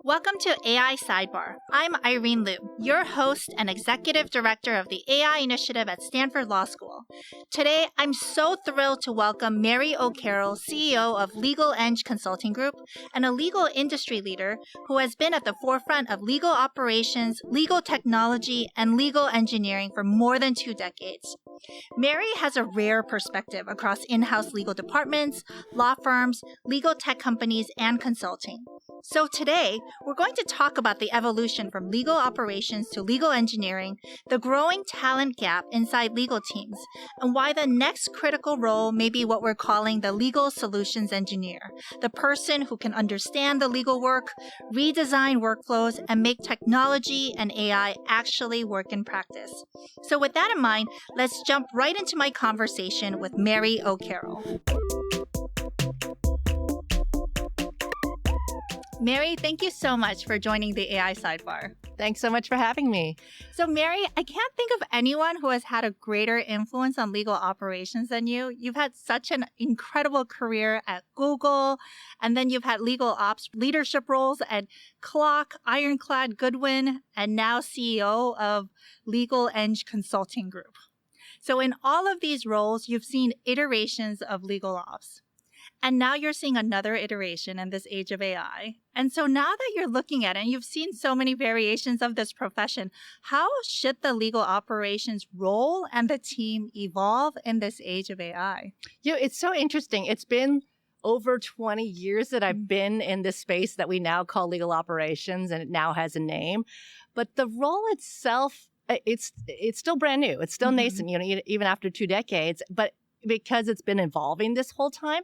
Welcome to AI Sidebar. I'm Irene Liu, your host and executive director of the AI initiative at Stanford Law School. Today, I'm so thrilled to welcome Mary O'Carroll, CEO of LegalEng Consulting Group, and a legal industry leader who has been at the forefront of legal operations, legal technology, and legal engineering for more than 2 decades. Mary has a rare perspective across in-house legal departments, law firms, legal tech companies, and consulting. So today, we're going to talk about the evolution from legal operations to legal engineering, the growing talent gap inside legal teams, and why the next critical role may be what we're calling the legal solutions engineer, the person who can understand the legal work, redesign workflows, and make technology and AI actually work in practice. So with that in mind, let's jump right into my conversation with Mary O'Carroll. Mary, thank you so much for joining the AI Sidebar. Thanks so much for having me. So Mary, I can't think of anyone who has had a greater influence on legal operations than you. You've had such an incredible career at Google, and then you've had legal ops leadership roles at Clock, Ironclad, Goodwin, and now CEO of LegalEng Consulting Group. So in all of these roles, you've seen iterations of legal ops. And now you're seeing another iteration in this age of AI. And so now that you're looking at it, and you've seen so many variations of this profession, how should the legal operations role and the team evolve in this age of AI? It's so interesting. It's been over 20 years that I've been in this space that we now call legal operations, and it now has a name. But the role itself, it's still brand new. It's still nascent, even after 2 decades. But because it's been evolving this whole time,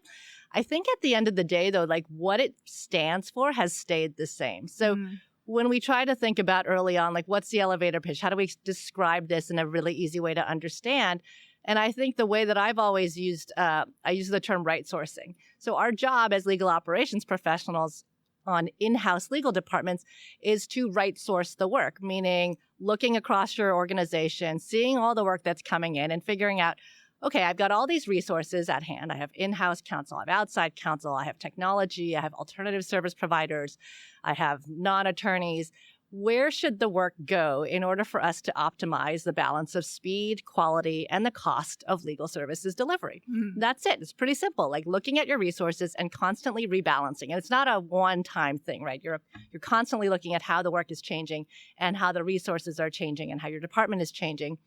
I think at the end of the day, though, like what it stands for has stayed the same. So when we try to think about early on, like what's the elevator pitch? How do we describe this in a really easy way to understand? And I think the way that I've always used, I use the term right sourcing. So our job as legal operations professionals on in-house legal departments is to right source the work, meaning looking across your organization, seeing all the work that's coming in and figuring out, okay, I've got all these resources at hand. I have in-house counsel, I have outside counsel, I have technology, I have alternative service providers, I have non-attorneys. Where should the work go in order for us to optimize the balance of speed, quality, and the cost of legal services delivery? That's it. It's pretty simple, like looking at your resources and constantly rebalancing. And it's not a one-time thing, right? You're constantly looking at how the work is changing and how the resources are changing and how your department is changing.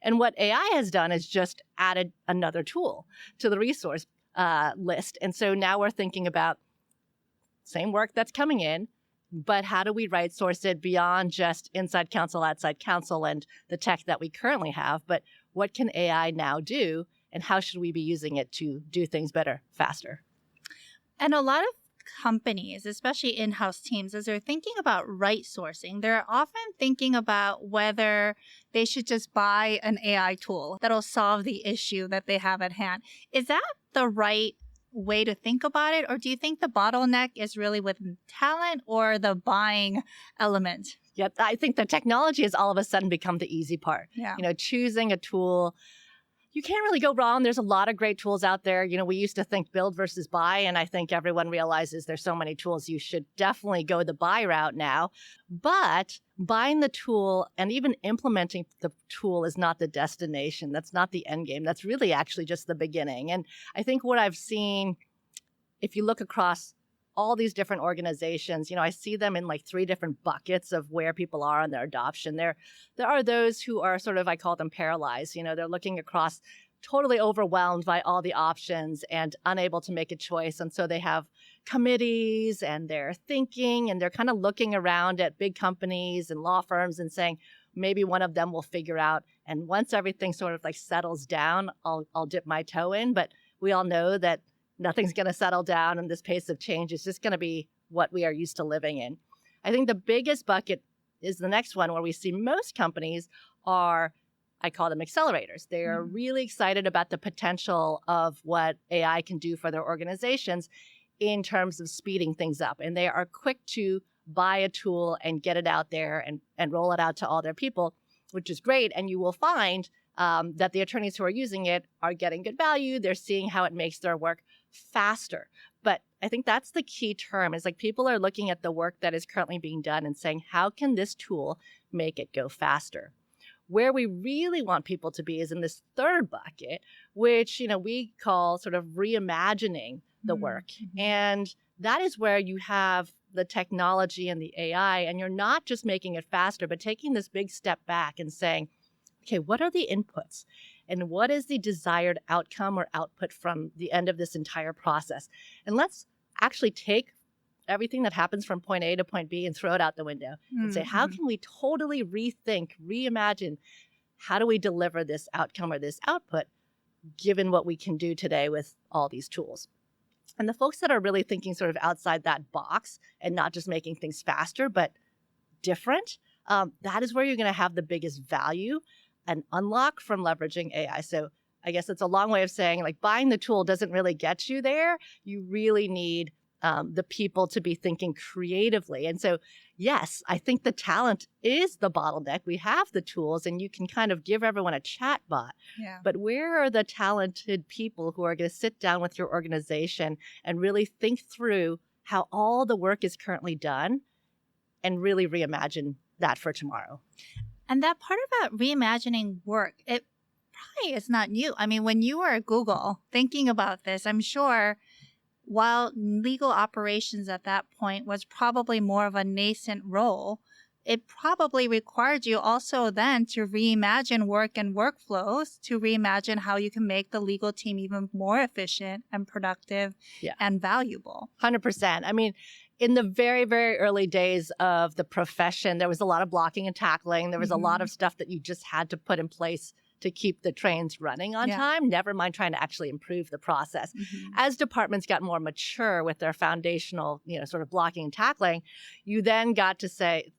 And what AI has done is just added another tool to the resource list. And so now we're thinking about same work that's coming in, but how do we right source it beyond just inside counsel, outside counsel, and the tech that we currently have? But what can AI now do, and how should we be using it to do things better, faster? And a lot of companies, especially in-house teams, as they're thinking about right sourcing, they're often thinking about whether they should just buy an AI tool that'll solve the issue that they have at hand. Is that the right way to think about it? Or do you think the bottleneck is really with talent or the buying element? Yeah, I think the technology has all of a sudden become the easy part. Yeah. Choosing a tool, you can't really go wrong. There's a lot of great tools out there. We used to think build versus buy, and I think everyone realizes there's so many tools. You should definitely go the buy route now. But buying the tool and even implementing the tool is not the destination. That's not the end game. That's really actually just the beginning. And I think what I've seen, if you look across all these different organizations, I see them in like 3 different buckets of where people are on their adoption. There are those who are sort of, I call them paralyzed. They're looking across, totally overwhelmed by all the options and unable to make a choice. And so they have committees and they're thinking and they're kind of looking around at big companies and law firms and saying, maybe one of them will figure out. And once everything sort of like settles down, I'll dip my toe in. But we all know that nothing's going to settle down, and this pace of change is just going to be what we are used to living in. I think the biggest bucket is the next one, where we see most companies are, I call them accelerators. They are really excited about the potential of what AI can do for their organizations in terms of speeding things up. And they are quick to buy a tool and get it out there and roll it out to all their people, which is great. And you will find that the attorneys who are using it are getting good value. They're seeing how it makes their work faster. But I think that's the key term, is like people are looking at the work that is currently being done and saying, how can this tool make it go faster? Where we really want people to be is in this third bucket, which, we call sort of reimagining the work. And that is where you have the technology and the AI, and you're not just making it faster, but taking this big step back and saying, okay, what are the inputs and what is the desired outcome or output from the end of this entire process? And let's actually take everything that happens from point A to point B and throw it out the window and say, how can we totally rethink, reimagine, how do we deliver this outcome or this output given what we can do today with all these tools? And the folks that are really thinking sort of outside that box and not just making things faster, but different, that is where you're going to have the biggest value and unlock from leveraging AI. So I guess it's a long way of saying, like, buying the tool doesn't really get you there. You really need the people to be thinking creatively. And so, yes, I think the talent is the bottleneck. We have the tools and you can kind of give everyone a chat bot. Yeah. But where are the talented people who are going to sit down with your organization and really think through how all the work is currently done and really reimagine that for tomorrow? And that part about reimagining work, it probably is not new. I mean, when you were at Google thinking about this, I'm sure while legal operations at that point was probably more of a nascent role, it probably required you also then to reimagine work and workflows, to reimagine how you can make the legal team even more efficient and productive and valuable. 100%. I mean, in the very, very early days of the profession, there was a lot of blocking and tackling. There was a lot of stuff that you just had to put in place to keep the trains running on time, never mind trying to actually improve the process. As departments got more mature with their foundational, sort of blocking and tackling, you then got to say,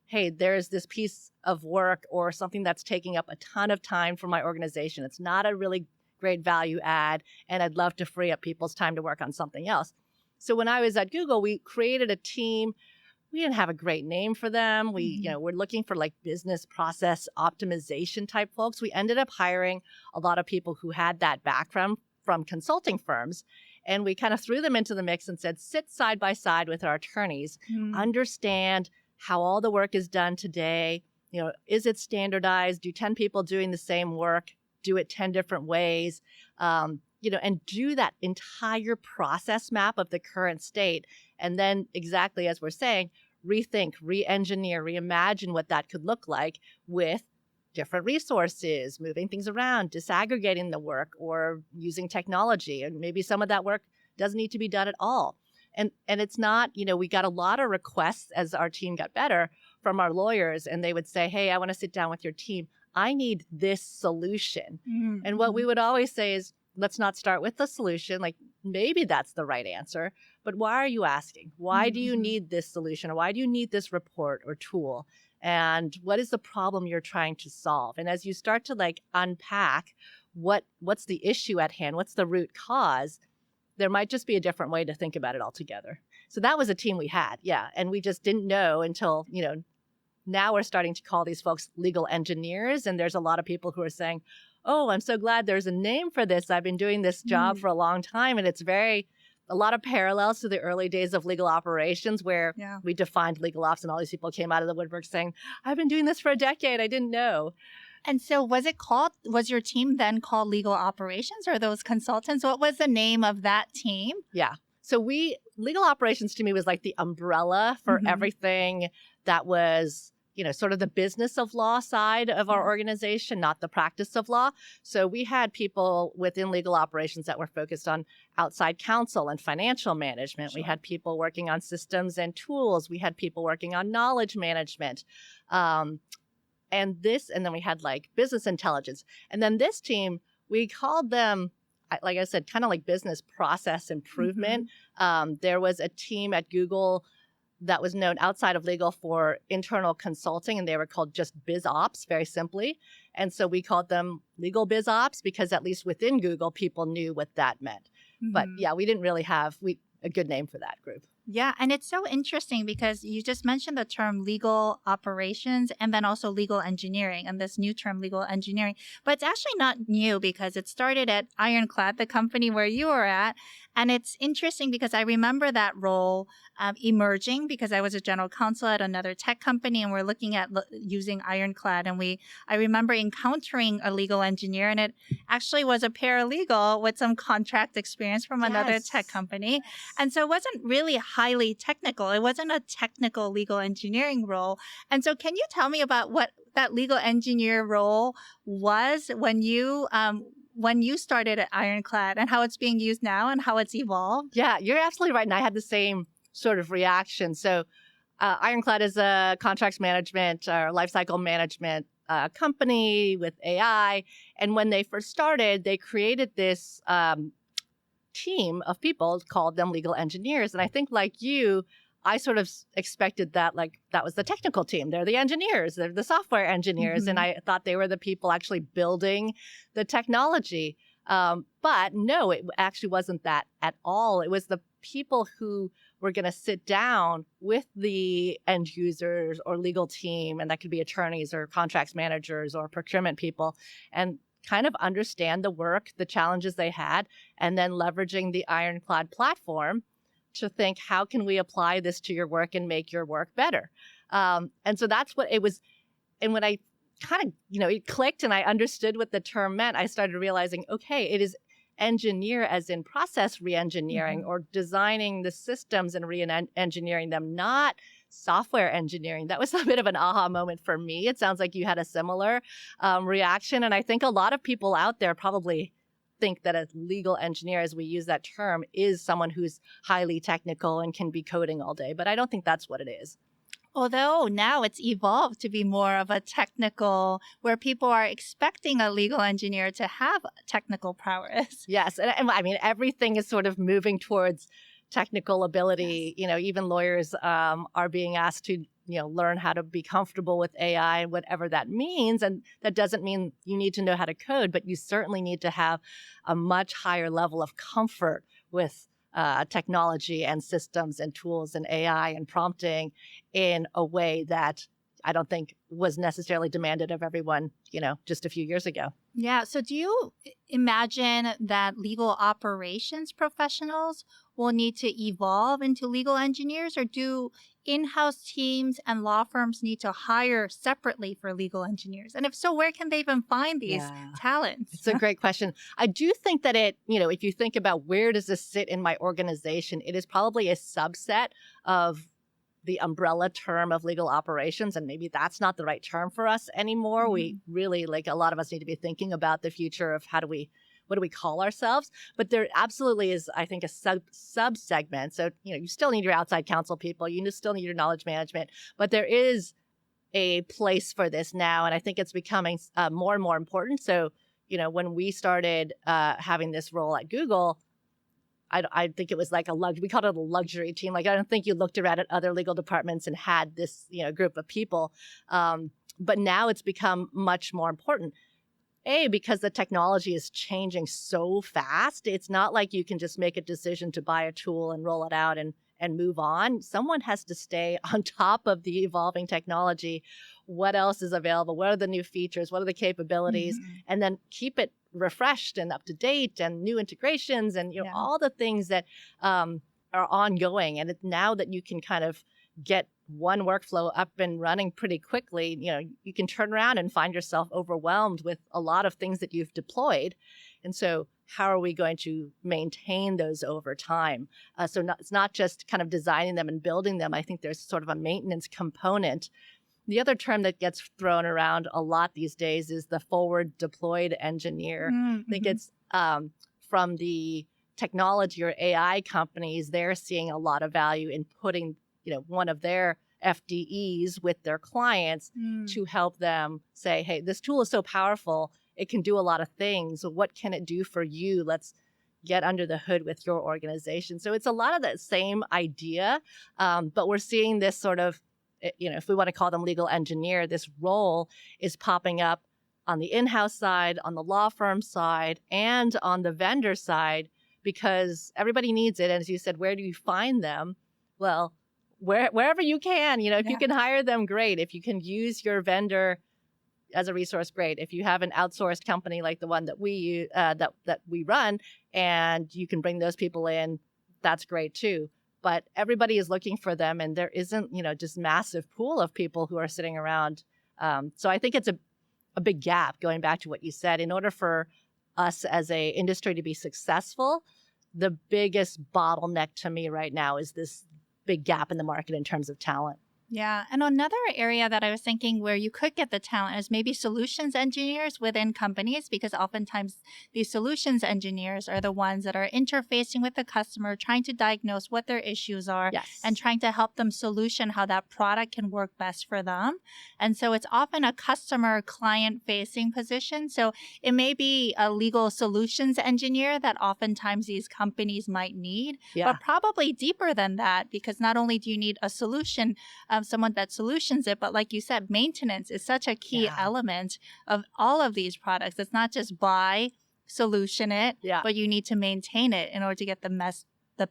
hey, there's this piece of work or something that's taking up a ton of time for my organization. It's not a really great value add, and I'd love to free up people's time to work on something else. So when I was at Google, we created a team. We didn't have a great name for them. We're looking for like business process optimization type folks. We ended up hiring a lot of people who had that background from consulting firms. And we kind of threw them into the mix and said, sit side by side with our attorneys, understand how all the work is done today. Is it standardized? Do 10 people doing the same work do it 10 different ways? And do that entire process map of the current state. And then exactly as we're saying, rethink, re-engineer, reimagine what that could look like with different resources, moving things around, disaggregating the work, or using technology. And maybe some of that work doesn't need to be done at all. And it's not, we got a lot of requests as our team got better from our lawyers, and they would say, hey, I want to sit down with your team. I need this solution. And what we would always say is, let's not start with the solution. Like, maybe that's the right answer, but why are you asking? Why do you need this solution? Or why do you need this report or tool? And what is the problem you're trying to solve? And as you start to like unpack what's the issue at hand, what's the root cause, there might just be a different way to think about it altogether. So that was a team we had. Yeah. And we just didn't know until, now we're starting to call these folks legal engineers. And there's a lot of people who are saying, oh, I'm so glad there's a name for this. I've been doing this job for a long time. And it's a lot of parallels to the early days of legal operations where we defined legal ops and all these people came out of the woodwork saying, I've been doing this for a decade. I didn't know. And so was your team then called legal operations, or those consultants? What was the name of that team? Yeah. So legal operations to me was like the umbrella for everything that was, sort of the business of law side of our organization, not the practice of law. So we had people within legal operations that were focused on outside counsel and financial management. We had people working on systems and tools. We had people working on knowledge management. And then we had like business intelligence. And then this team, we called them, like I said, kind of like business process improvement. There was a team at Google that was known outside of legal for internal consulting, and they were called just biz ops, very simply. And so we called them legal biz ops because at least within Google, people knew what that meant. But yeah, we didn't really have a good name for that group. Yeah, and it's so interesting because you just mentioned the term legal operations and then also legal engineering, and this new term legal engineering. But it's actually not new because it started at Ironclad, the company where you were at. And it's interesting because I remember that role emerging because I was a general counsel at another tech company, and we're looking at using Ironclad. And I remember encountering a legal engineer, and it actually was a paralegal with some contract experience from another tech company. And so it wasn't really highly technical. It wasn't a technical legal engineering role. And so can you tell me about what that legal engineer role was when you started at Ironclad, and how it's being used now and how it's evolved? Yeah, you're absolutely right. And I had the same sort of reaction. So Ironclad is a contracts management or lifecycle management company with AI. And when they first started, they created this team of people, called them legal engineers. And I think like you, I sort of expected that like that was the technical team. They're the engineers, they're the software engineers. And I thought they were the people actually building the technology. But no, it actually wasn't that at all. It was the people who were going to sit down with the end users or legal team, and that could be attorneys or contracts managers or procurement people, and kind of understand the work, the challenges they had, and then leveraging the Ironclad platform to think, how can we apply this to your work and make your work better? And so that's what it was. And when I kind of, it clicked and I understood what the term meant, I started realizing, okay, it is engineer as in process reengineering or designing the systems and re-engineering them, not software engineering. That was a bit of an aha moment for me. It sounds like you had a similar reaction. And I think a lot of people out there probably think that a legal engineer, as we use that term, is someone who's highly technical and can be coding all day. But I don't think that's what it is. Although now it's evolved to be more of a technical, where people are expecting a legal engineer to have technical prowess. Yes. And I mean, everything is sort of moving towards technical ability. Yes. Even lawyers are being asked to learn how to be comfortable with AI and whatever that means. And that doesn't mean you need to know how to code, but you certainly need to have a much higher level of comfort with technology and systems and tools and AI and prompting in a way that I don't think was necessarily demanded of everyone, just a few years ago. Yeah. So do you imagine that legal operations professionals will need to evolve into legal engineers, or do in-house teams and law firms need to hire separately for legal engineers? And if so, where can they even find these talents? It's a great question. I do think that if you think about where does this sit in my organization, it is probably a subset of the umbrella term of legal operations. And maybe that's not the right term for us anymore. We really, a lot of us need to be thinking about the future of what do we call ourselves? But there absolutely is, I think, a sub segment. So, you still need your outside counsel people. You still need your knowledge management. But there is a place for this now. And I think it's becoming more and more important. So, when we started having this role at Google, I think it was like we called it a luxury team. I don't think you looked around at other legal departments and had this, group of people. But now it's become much more important. Because the technology is changing so fast. It's not like you can just make a decision to buy a tool and roll it out and move on. Someone has to stay on top of the evolving technology. What else is available? What are the new features? What are the capabilities? And then keep it refreshed and up to date and new integrations and all the things that are ongoing. And now that you can kind of get one workflow up and running pretty quickly, you can turn around and find yourself overwhelmed with a lot of things that you've deployed. And so how are we going to maintain those over time? It's not just kind of designing them and building them. I think there's sort of a maintenance component. The other term that gets thrown around a lot these days is the forward deployed engineer. I think it's from the technology or AI companies, they're seeing a lot of value in putting one of their FDEs with their clients to help them say, hey, this tool is so powerful. It can do a lot of things. What can it do for you? Let's get under the hood with your organization. So it's a lot of that same idea, but we're seeing this sort of, if we want to call them legal engineer, this role is popping up on the in-house side, on the law firm side, and on the vendor side, because everybody needs it. And as you said, where do you find them? Well, wherever you can, if you can hire them, great. If you can use your vendor as a resource, great. If you have an outsourced company like the one that we that we run, and you can bring those people in, that's great too. But everybody is looking for them, and there isn't, just massive pool of people who are sitting around. So I think it's a big gap, going back to what you said. In order for us as a industry to be successful, the biggest bottleneck to me right now is this big gap in the market in terms of talent. Yeah. And another area that I was thinking where you could get the talent is maybe solutions engineers within companies, because oftentimes these solutions engineers are the ones that are interfacing with the customer, trying to diagnose what their issues are, Yes. and trying to help them solution how that product can work best for them. And so it's often a customer client facing position. So it may be a legal solutions engineer that oftentimes these companies might need, but probably deeper than that, because not only do you need a solution, someone that solutions it, but like you said, maintenance is such a key element of all of these products. It's not just buy, solution it, but you need to maintain it in order to get the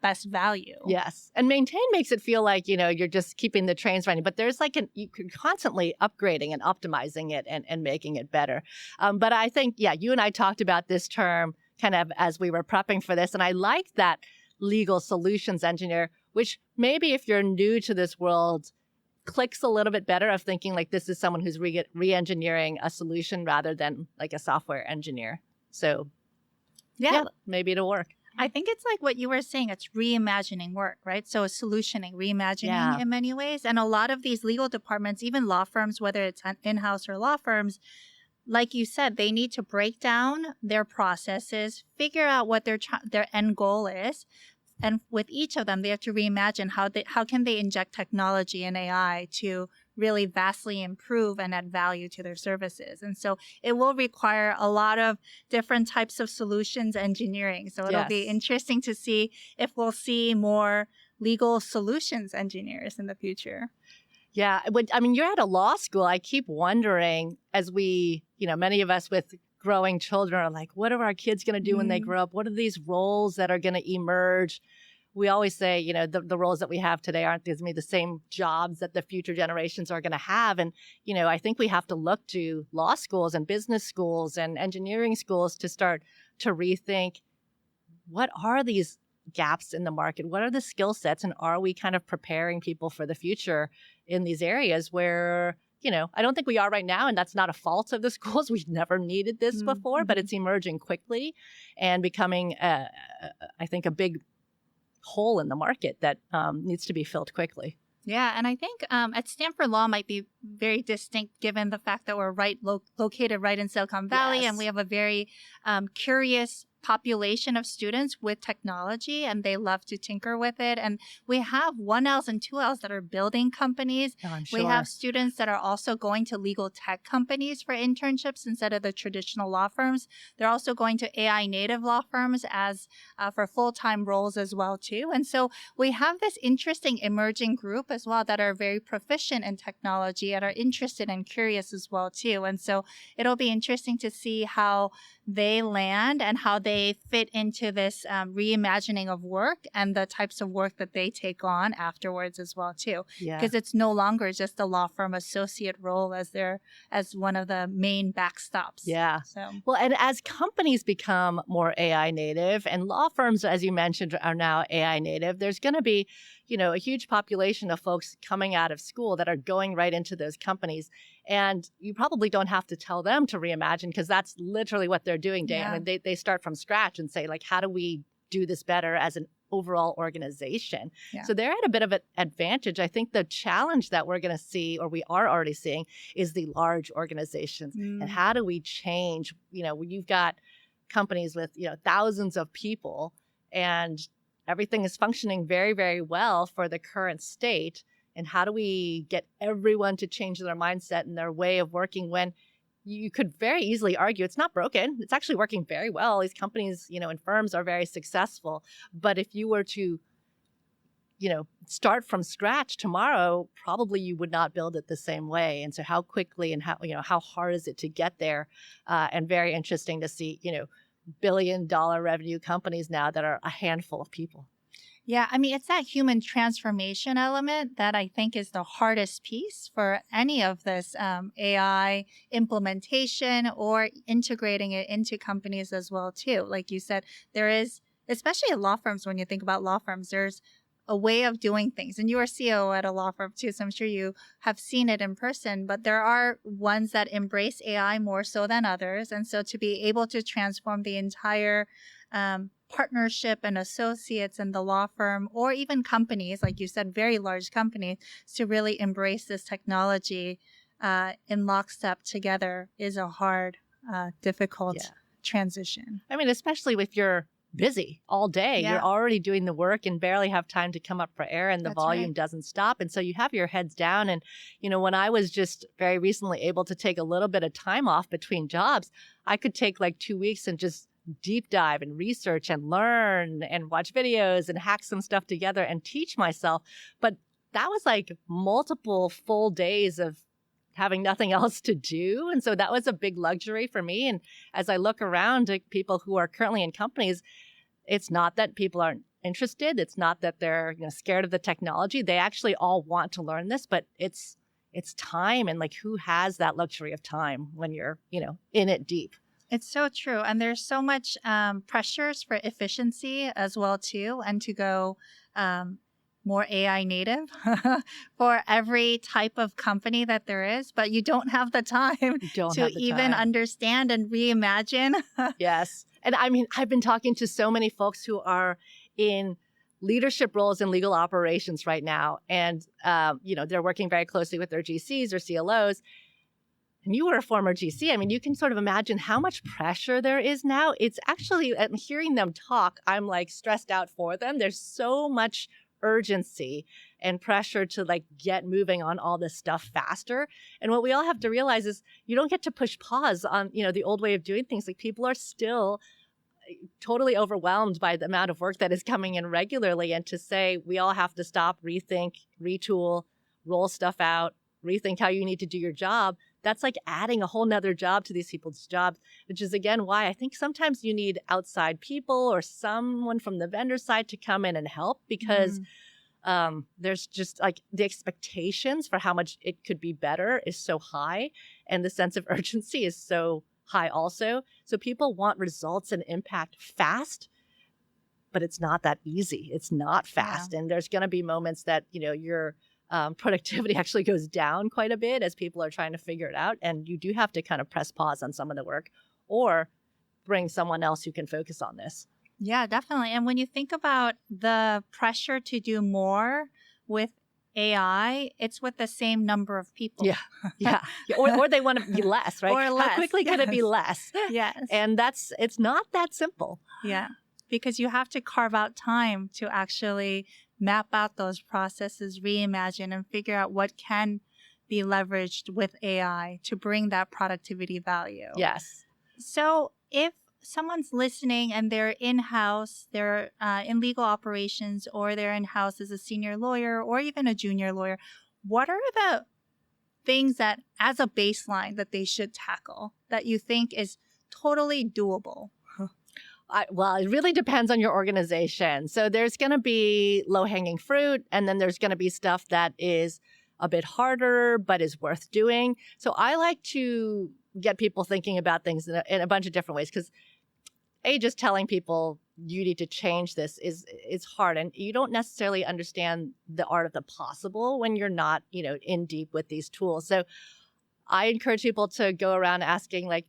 best value. Yes. And maintain makes it feel like, you're just keeping the trains running, but there's you can constantly upgrading and optimizing it and making it better. But I think, you and I talked about this term kind of as we were prepping for this. And I like that legal solutions engineer, which maybe if you're new to this world, clicks a little bit better, of thinking like this is someone who's re-engineering a solution rather than like a software engineer. So maybe it'll work. I think it's like what you were saying, it's reimagining work, right? So solutioning, reimagining in many ways. And a lot of these legal departments, even law firms, whether it's in-house or law firms, like you said, they need to break down their processes, figure out what their end goal is. And with each of them, they have to reimagine how can they inject technology and AI to really vastly improve and add value to their services. And so it will require a lot of different types of solutions engineering. So it'll be interesting to see if we'll see more legal solutions engineers in the future. Yeah. You're at a law school. I keep wondering, as we, many of us with growing children are like, what are our kids going to do when they grow up? What are these roles that are going to emerge? We always say, the roles that we have today aren't going to be the same jobs that the future generations are going to have. And, I think we have to look to law schools and business schools and engineering schools to start to rethink, what are these gaps in the market? What are the skill sets? And are we kind of preparing people for the future in these areas where, I don't think we are right now, and that's not a fault of the schools. We've never needed this before, but it's emerging quickly and becoming, I think, a big hole in the market that needs to be filled quickly. Yeah, and I think at Stanford Law might be very distinct given the fact that we're located right in Silicon Valley, and we have a very curious population of students with technology, and they love to tinker with it. And we have 1Ls and 2Ls that are building companies. Oh, I'm sure. We have students that are also going to legal tech companies for internships instead of the traditional law firms. They're also going to AI native law firms as for full-time roles as well too. And so we have this interesting emerging group as well that are very proficient in technology and are interested and curious as well too. And so it'll be interesting to see how they land and how they fit into this reimagining of work and the types of work that they take on afterwards as well too. Because it's no longer just a law firm associate role as one of the main backstops. Yeah. So well, and as companies become more AI native, and law firms, as you mentioned, are now AI native, there's going to be, a huge population of folks coming out of school that are going right into those companies. And you probably don't have to tell them to reimagine, because that's literally what they're doing, Dan. I mean, they start from scratch and say, like, how do we do this better as an overall organization? So they're at a bit of an advantage. I think the challenge that we're going to see, or we are already seeing, is the large organizations. And how do we change? You've got companies with, thousands of people, and everything is functioning very, very well for the current state. And how do we get everyone to change their mindset and their way of working when you could very easily argue it's not broken? It's actually working very well. These companies, and firms are very successful. But if you were to, start from scratch tomorrow, probably you would not build it the same way. And so how quickly and how hard is it to get there? And very interesting to see, $1 billion revenue companies now that are a handful of people. Yeah, I mean, it's that human transformation element that I think is the hardest piece for any of this AI implementation or integrating it into companies as well, too. Like you said, there is, especially at law firms, when you think about law firms, there's a way of doing things. And you are CEO at a law firm, too, so I'm sure you have seen it in person, but there are ones that embrace AI more so than others. And so to be able to transform the entire partnership and associates in the law firm or even companies, like you said, very large companies, to really embrace this technology in lockstep together is a hard, difficult transition. I mean, especially if you're busy all day, you're already doing the work and barely have time to come up for air, and the volume doesn't stop. And so you have your heads down. And, when I was just very recently able to take a little bit of time off between jobs, I could take like 2 weeks and just deep dive and research and learn and watch videos and hack some stuff together and teach myself. But that was like multiple full days of having nothing else to do. And so that was a big luxury for me. And as I look around at people who are currently in companies, it's not that people aren't interested. It's not that they're scared of the technology. They actually all want to learn this, but it's time. And like, who has that luxury of time when you're, in it deep? It's so true. And there's so much pressures for efficiency as well, too, and to go more AI native for every type of company that there is. But you don't have the time to even understand and reimagine. Yes. And I mean, I've been talking to so many folks who are in leadership roles in legal operations right now. And, they're working very closely with their GCs or CLOs. And you were a former GC. I mean, you can sort of imagine how much pressure there is now. It's actually, and hearing them talk, I'm like stressed out for them. There's so much urgency and pressure to like get moving on all this stuff faster. And what we all have to realize is you don't get to push pause on, the old way of doing things. Like, people are still totally overwhelmed by the amount of work that is coming in regularly. And to say we all have to stop, rethink, retool, roll stuff out, rethink how you need to do your job, that's like adding a whole nother job to these people's jobs, which is, again, why I think sometimes you need outside people or someone from the vendor side to come in and help, because there's just like the expectations for how much it could be better is so high, and the sense of urgency is so high also. So people want results and impact fast, but it's not that easy. It's not fast. Yeah. And there's going to be moments that, your productivity actually goes down quite a bit as people are trying to figure it out. And you do have to kind of press pause on some of the work or bring someone else who can focus on this. Yeah, definitely. And when you think about the pressure to do more with AI, it's with the same number of people. Yeah. Or they want to be less, right? Or less. How quickly can it be less? Yes. And it's not that simple. Yeah. Because you have to carve out time to actually map out those processes, reimagine, and figure out what can be leveraged with AI to bring that productivity value. Yes. So if someone's listening and they're in-house, they're in legal operations, or they're in-house as a senior lawyer or even a junior lawyer, what are the things that, as a baseline, that they should tackle that you think is totally doable? Well, it really depends on your organization. So there's going to be low-hanging fruit, and then there's going to be stuff that is a bit harder but is worth doing. So I like to get people thinking about things in a bunch of different ways, because just telling people you need to change this is hard, and you don't necessarily understand the art of the possible when you're not, in deep with these tools. So I encourage people to go around asking, like,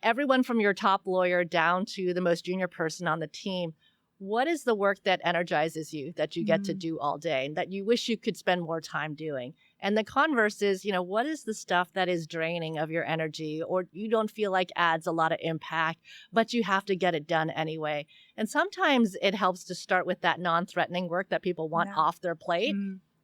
everyone from your top lawyer down to the most junior person on the team, what is the work that energizes you, that you get to do all day, and that you wish you could spend more time doing? And the converse is, what is the stuff that is draining of your energy, or you don't feel like adds a lot of impact, but you have to get it done anyway? And sometimes it helps to start with that non-threatening work that people want off their plate.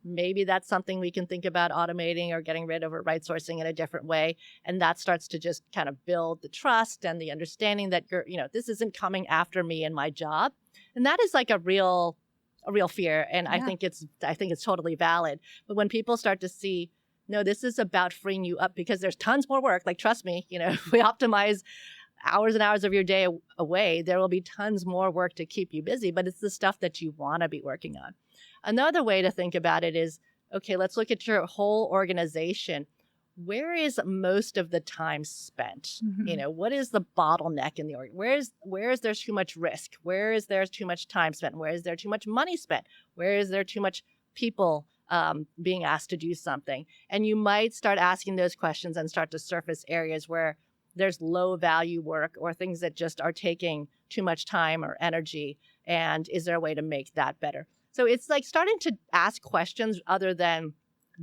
Maybe that's something we can think about automating or getting rid of, or right sourcing in a different way. And that starts to just kind of build the trust and the understanding that this isn't coming after me and my job. And that is like a real fear. And I think it's totally valid. But when people start to see, no, this is about freeing you up, because there's tons more work. Like, trust me, if we optimize hours and hours of your day away, there will be tons more work to keep you busy, but it's the stuff that you want to be working on. Another way to think about it is, okay, let's look at your whole organization. Where is most of the time spent? What is the bottleneck in the org? Where is there too much risk? Where is there too much time spent? Where is there too much money spent? Where is there too much people being asked to do something? And you might start asking those questions and start to surface areas where there's low value work or things that just are taking too much time or energy. And is there a way to make that better? So it's like starting to ask questions other than,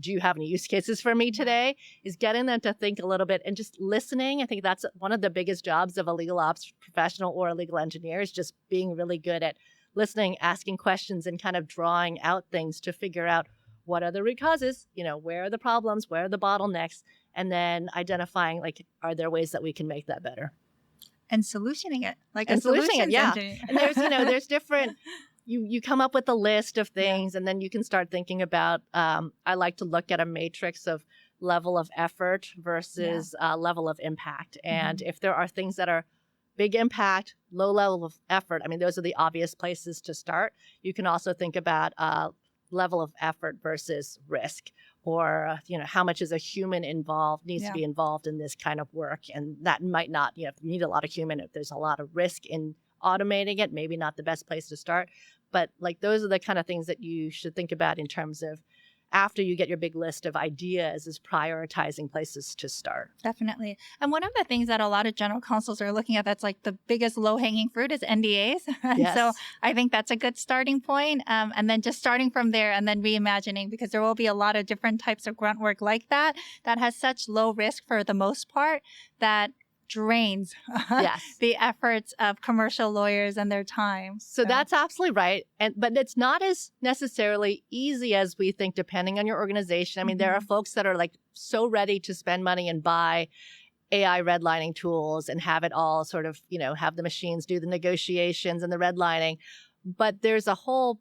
do you have any use cases for me today? Is getting them to think a little bit and just listening. I think that's one of the biggest jobs of a legal ops professional or a legal engineer, is just being really good at listening, asking questions, and kind of drawing out things to figure out what are the root causes, where are the problems, where are the bottlenecks, and then identifying, like, are there ways that we can make that better? And solutioning it, like and a solutions yeah. engineer. And there's different. You come up with a list of things, and then you can start thinking about, I like to look at a matrix of level of effort versus level of impact. And if there are things that are big impact, low level of effort, I mean, those are the obvious places to start. You can also think about level of effort versus risk, or, how much is a human needs to be involved in this kind of work. And that might not, if you need a lot of human, if there's a lot of risk in automating it, maybe not the best place to start. But like, those are the kind of things that you should think about in terms of, after you get your big list of ideas, is prioritizing places to start. Definitely. And one of the things that a lot of general counsels are looking at that's like the biggest low-hanging fruit is NDAs. Yes. So I think that's a good starting point. And then just starting from there and then reimagining, because there will be a lot of different types of grunt work like that has such low risk for the most part that drains the efforts of commercial lawyers and their time. So that's absolutely right. But it's not as necessarily easy as we think, depending on your organization. I mean, there are folks that are like so ready to spend money and buy AI redlining tools and have it all sort of, have the machines do the negotiations and the redlining. But there's a whole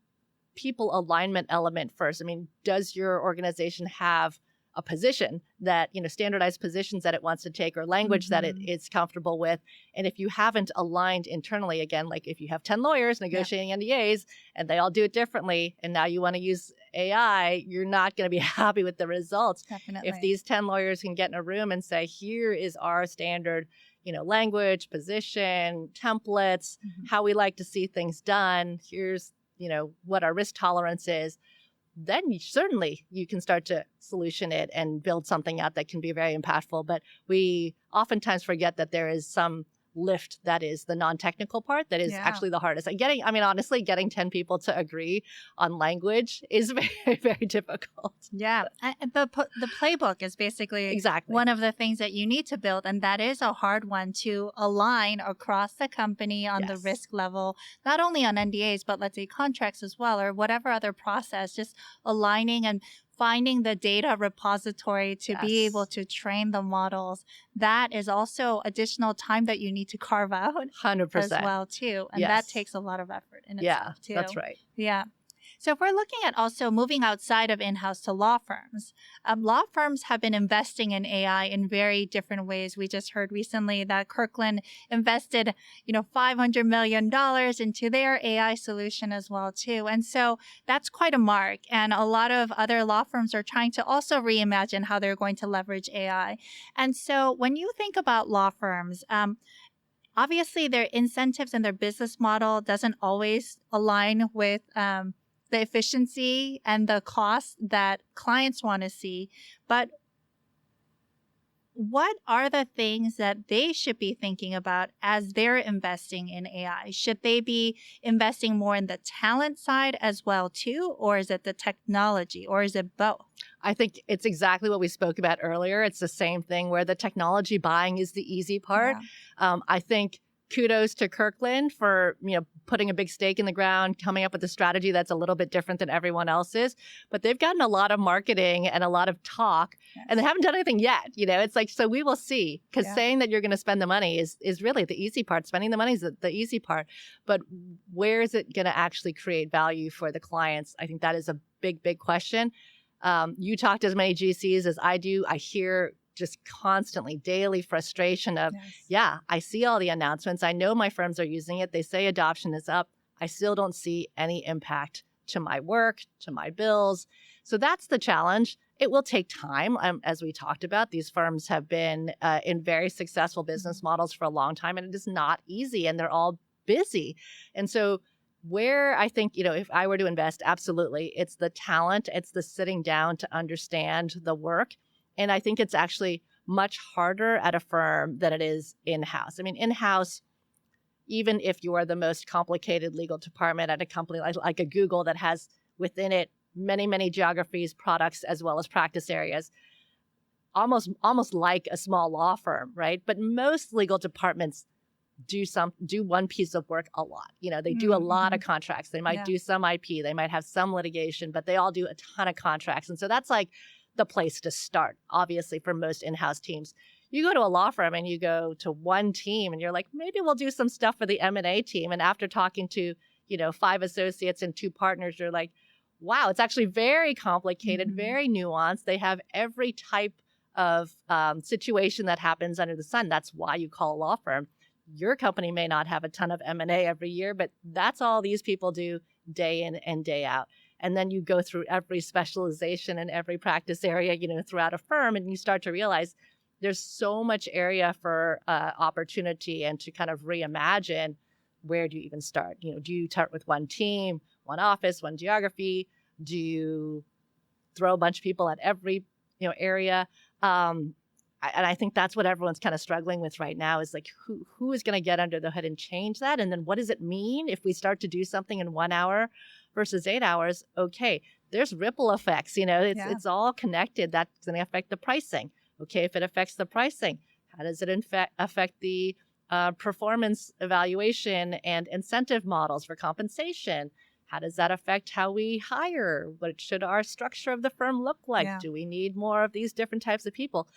people alignment element first. I mean, does your organization have a position that, standardized positions that it wants to take, or language that it's comfortable with? And if you haven't aligned internally, again, like if you have 10 lawyers negotiating NDAs and they all do it differently, and now you want to use AI, you're not going to be happy with the results. Definitely. If these 10 lawyers can get in a room and say, here is our standard, language, position, templates, how we like to see things done, here's, what our risk tolerance is, then certainly you can start to solution it and build something out that can be very impactful. But we oftentimes forget that there is some lift that is the non-technical part that is actually the hardest. And honestly, getting 10 people to agree on language is very, very difficult. Yeah. And the playbook is basically one of the things that you need to build. And that is a hard one to align across the company on the risk level, not only on NDAs, but let's say contracts as well, or whatever other process, just aligning and finding the data repository to be able to train the models. That is also additional time that you need to carve out 100% as well too. And that takes a lot of effort in itself too. That's right. Yeah. So if we're looking at also moving outside of in-house to law firms have been investing in AI in very different ways. We just heard recently that Kirkland invested, $500 million into their AI solution as well too. And so that's quite a mark. And a lot of other law firms are trying to also reimagine how they're going to leverage AI. And so when you think about law firms, obviously their incentives and their business model doesn't always align with the efficiency and the cost that clients want to see. But what are the things that they should be thinking about as they're investing in AI? Should they be investing more in the talent side as well too? Or is it the technology, or is it both? I think it's exactly what we spoke about earlier. It's the same thing where the technology buying is the easy part. I think kudos to Kirkland for, putting a big stake in the ground, coming up with a strategy that's a little bit different than everyone else's. But they've gotten a lot of marketing and a lot of talk, and they haven't done anything yet. It's like, so we will see, because saying that you're going to spend the money is really the easy part. Spending the money is the easy part. But where is it going to actually create value for the clients? I think that is a big, big question. You talk to as many GCs as I do. I hear just constantly daily frustration of, Yes. yeah, I see all the announcements. I know my firms are using it. They say adoption is up. I still don't see any impact to my work, to my bills. So that's the challenge. It will take time. As we talked about, these firms have been in very successful business models for a long time, and it is not easy, and they're all busy. And so where I think, if I were to invest, absolutely, it's the talent, it's the sitting down to understand the work. And I think it's actually much harder at a firm than it is in-house. I mean, in-house, even if you are the most complicated legal department at a company like a Google that has within it many, many geographies, products, as well as practice areas, almost like a small law firm, right? But most legal departments do one piece of work a lot. They do a lot of contracts. They might do some IP. They might have some litigation, but they all do a ton of contracts. And so that's like the place to start, obviously, for most in-house teams. You go to a law firm and you go to one team and you're like, maybe we'll do some stuff for the M&A team. And after talking to, 5 associates and 2 partners, you're like, wow, it's actually very complicated, very nuanced. They have every type of situation that happens under the sun. That's why you call a law firm. Your company may not have a ton of M&A every year, but that's all these people do day in and day out. And then you go through every specialization in every practice area, throughout a firm, and you start to realize there's so much area for opportunity and to kind of reimagine. Where do you even start? Do you start with one team, one office, one geography? Do you throw a bunch of people at every area? And I think that's what everyone's kind of struggling with right now is like, who is going to get under the hood and change that? And then what does it mean if we start to do something in 1 hour versus 8 hours? Okay, there's ripple effects. It's all connected. That's going to affect the pricing. Okay, if it affects the pricing, how does it affect the performance evaluation and incentive models for compensation? How does that affect how we hire? What should our structure of the firm look like? Yeah. Do we need more of these different types of people?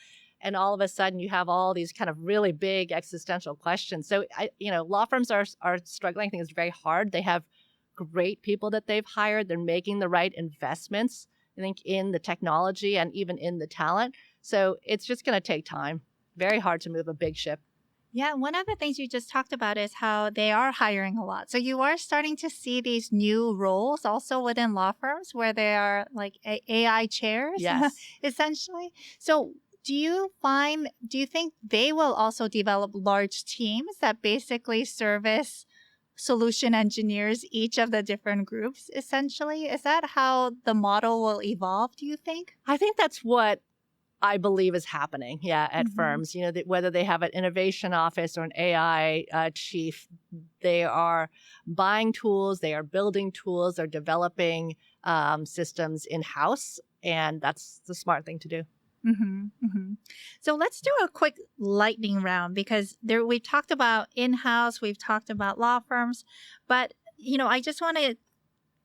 And all of a sudden, you have all these kind of really big existential questions. So, law firms are struggling. I think it's very hard. They have great people that they've hired. They're making the right investments, I think, in the technology and even in the talent. So it's just going to take time. Very hard to move a big ship. Yeah, one of the things you just talked about is how they are hiring a lot. So you are starting to see these new roles also within law firms where they are like AI chairs, Yes. essentially. So do you think they will also develop large teams that basically service solution engineers, each of the different groups, essentially? Is that how the model will evolve, do you think? I think that's what I believe is happening, at firms. Whether they have an innovation office or an AI chief, they are buying tools, they are building tools, they're developing systems in-house, and that's the smart thing to do. So let's do a quick lightning round because we've talked about in-house, we've talked about law firms, but I just want to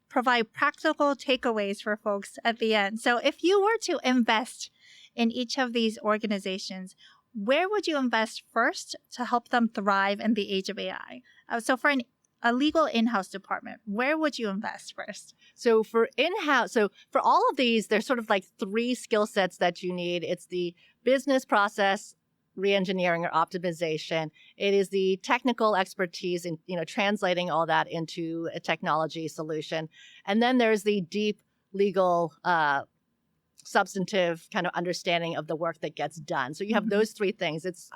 provide practical takeaways for folks at the end. So if you were to invest in each of these organizations, where would you invest first to help them thrive in the age of AI? So for a legal in-house department, where would you invest first? So for all of these, there's sort of like 3 skill sets that you need. It's the business process reengineering or optimization. It is the technical expertise in, translating all that into a technology solution. And then there's the deep legal substantive kind of understanding of the work that gets done. So you have those 3 things. It's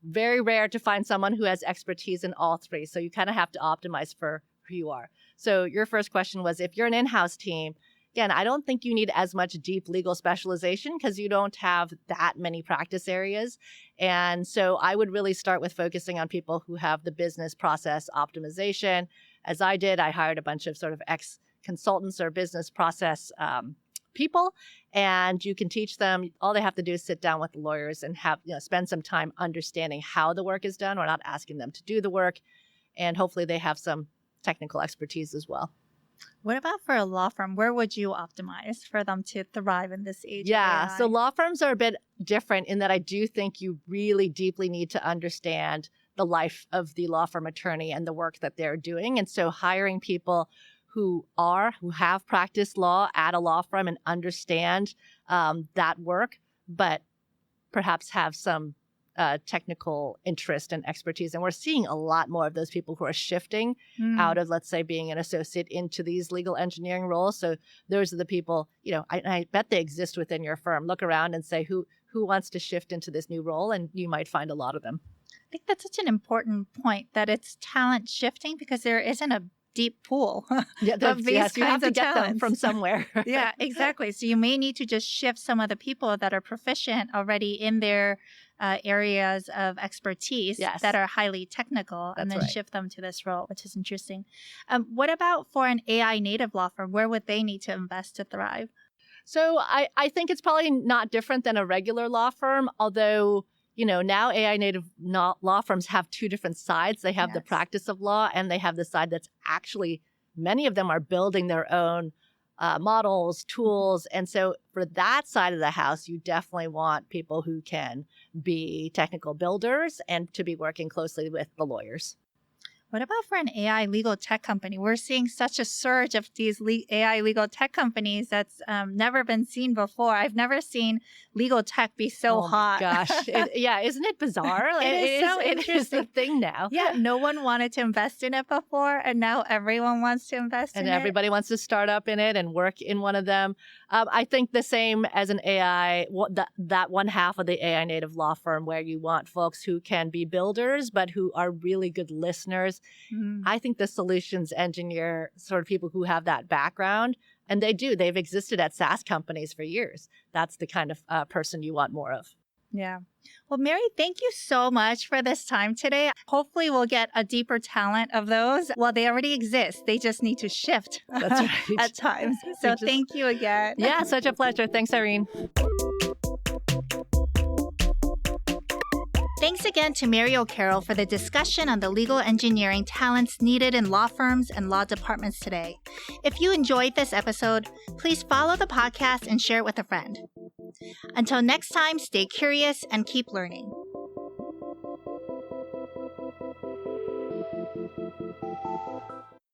very rare to find someone who has expertise in all 3. So you kind of have to optimize for who you are. So your first question was, if you're an in-house team, again, I don't think you need as much deep legal specialization because you don't have that many practice areas. And so I would really start with focusing on people who have the business process optimization. As I did, I hired a bunch of sort of ex-consultants or business process people, and you can teach them. All they have to do is sit down with the lawyers and spend some time understanding how the work is done. We're not asking them to do the work, and hopefully they have some technical expertise as well. What about for a law firm? Where would you optimize for them to thrive in this age of AI? So law firms are a bit different in that I do think you really deeply need to understand the life of the law firm attorney and the work that they're doing. And so hiring people who have practiced law at a law firm and understand that work, but perhaps have some technical interest and expertise. And we're seeing a lot more of those people who are shifting out of, let's say, being an associate into these legal engineering roles. So those are the people, I bet they exist within your firm. Look around and say, who wants to shift into this new role? And you might find a lot of them. I think that's such an important point, that it's talent shifting, because there isn't a deep pool of these kinds you have to of get talents them from somewhere. Yeah, exactly. So you may need to just shift some of the people that are proficient already in their areas of expertise that are highly technical, and then shift them to this role, which is interesting. What about for an AI native law firm? Where would they need to invest to thrive? So I think it's probably not different than a regular law firm, although now AI native law firms have two different sides. They have the practice of law, and they have the side that's actually, many of them are building their own models, tools. And so for that side of the house, you definitely want people who can be technical builders and to be working closely with the lawyers. What about for an AI legal tech company? We're seeing such a surge of these AI legal tech companies that's never been seen before. I've never seen legal tech be so hot. Gosh. Isn't it bizarre? It is a thing now. Yeah, no one wanted to invest in it before, and now everyone wants to invest in it. And everybody wants to start up in it and work in one of them. I think the same as an AI, that one half of the AI native law firm where you want folks who can be builders, but who are really good listeners. I think the solutions engineer sort of people who have that background, and they've existed at SaaS companies for years. That's the kind of person you want more of. Yeah. Well, Mary, thank you so much for this time today. Hopefully we'll get a deeper talent of those. Well, they already exist. They just need to shift at times. So thank you again. Yeah, such a pleasure. Thanks, Irene. Thanks again to Mary O'Carroll for the discussion on the legal engineering talents needed in law firms and law departments today. If you enjoyed this episode, please follow the podcast and share it with a friend. Until next time, stay curious and keep learning.